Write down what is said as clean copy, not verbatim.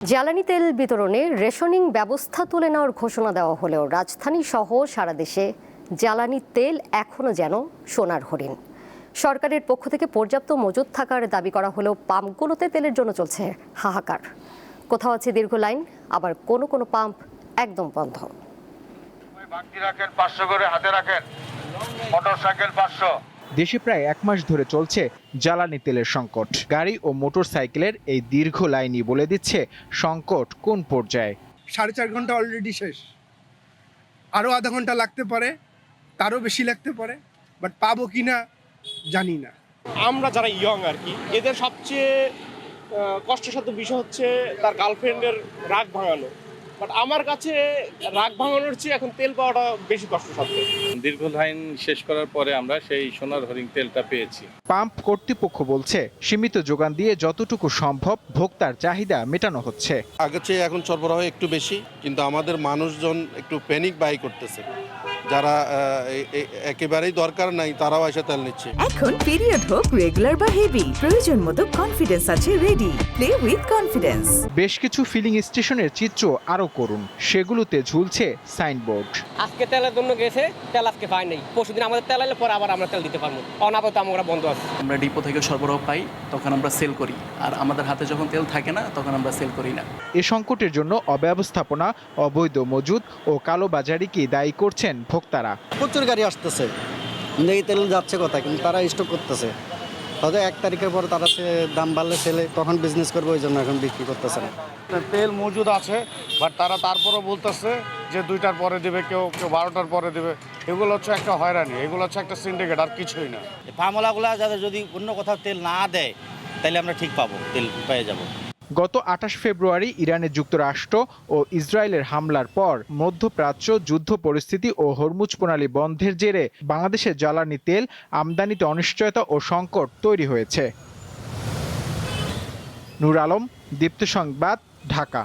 জ্বালানি তেল বিতরণে রেশনিং ব্যবস্থা তুলে নেওয়ার ঘোষণা দেওয়া হলেও রাজধানী সহ সারা দেশে জ্বালানি তেল এখনো যেন সোনার হরিণ। সরকারের পক্ষ থেকে পর্যাপ্ত মজুত থাকার দাবি করা হলেও পাম্পগুলোতে তেলের জন্য চলছে হাহাকার। কোথাও আছে দীর্ঘ লাইন, আবার কোনো কোনো পাম্প একদম বন্ধ। দেশে প্রায় এক মাস ধরে চলছে জ্বালানি তেলের সংকট। গাড়ি ও মোটরসাইকেলের এই দীর্ঘ লাইনই বলে দিচ্ছে সংকট কোন পর্যায়ে। 4.5 ঘন্টা অলরেডি শেষ, আরও আধা ঘন্টা লাগতে পারে, তারও বেশি লাগতে পারে, বাট পাবো কিনা জানি না। আমরা যারা ইয়ং আর কি, এদের সবচেয়ে কষ্টসাধ্য বিষয় হচ্ছে তার গার্লফ্রেন্ডের রাগ ভাঙানো। বাট আমার কাছে রাগ ভাঙানোর চেয়ে এখন তেল পাওয়াটা বেশি কষ্টসাধ্য। দীর্ঘ লাইন শেষ করার পরে আমরা সেই সোনার হরিণ তেলটা পেয়েছি। পাম্প কর্তৃপক্ষ বলছে সীমিত যোগান দিয়ে যতটুকু সম্ভব ভোক্তার চাহিদা মেটানো হচ্ছে। আগের চেয়ে এখন সরবরাহ একটু বেশি, কিন্তু আমাদের মানুষজন একটু প্যানিক বাই করতেছে। যারা একেবারেই দরকার নাই তারাও এসে তেল নিচ্ছে। এখন পিরিয়ড হোক রেগুলার বা হেভি, প্রয়োজন মতো কনফিডেন্স আছে রেডি। Play with confidence. বেশ কিছু ফিলিং স্টেশনের চিত্র আরো করুন, সেগুলোতে ঝুলছে সাইনবোর্ড। আজকে তেলের জন্য গেছে, তেল আজকে পাই নাই, পরশুদিন আমাদের তেল এলে পরে আবার আমরা তেল দিতে পারবো। অনাপত আমরা বন্ধ আছে। আমরা ডিপো থেকে সরবরাহ পাই, তখন আমরা সেল করি, আর আমাদের হাতে যখন তেল থাকে না তখন আমরা সেল করি না। এ সংকটের জন্য অব্যবস্থাপনা, অবৈধ মজুদ ও কালোবাজারিকে দায়ী করছেন ভোক্তারা। প্রচুর গাড়ি আসতেছে, এই তেল যাচ্ছে কথা, কিন্তু তারা স্টক করতেছে। হয়তো 1 তারিখের পর তারা দাম বাড়লে সেলে তখন বিজনেস করবে, ওই জন্য এখন বিক্রি করতেছে না। তেল মজুদ আছে, বাট তারা তারপরও বলতেছে যে 2টার পরে দেবে, কেউ 12টার পরে দেবে। এগুলো হচ্ছে একটা হয়রানি, এগুলো হচ্ছে একটা সিন্ডিকেট, আর কিছুই না। ফার্মওয়ালাগুলা যাদের যদি অন্য কোথাও তেল না দেয় তাহলে আমরা ঠিক পাবো, তেল পেয়ে যাব। গত 28 ফেব্রুয়ারি ইরানে যুক্তরাষ্ট্র ও ইসরায়েলের হামলার পর মধ্যপ্রাচ্য যুদ্ধ পরিস্থিতি ও হরমুজ প্রণালী বন্ধের জেরে বাংলাদেশের জ্বালানি তেল আমদানিতে অনিশ্চয়তা ও সংকট তৈরি হয়েছে। নূর আলম, দীপ্ত সংবাদ, ঢাকা।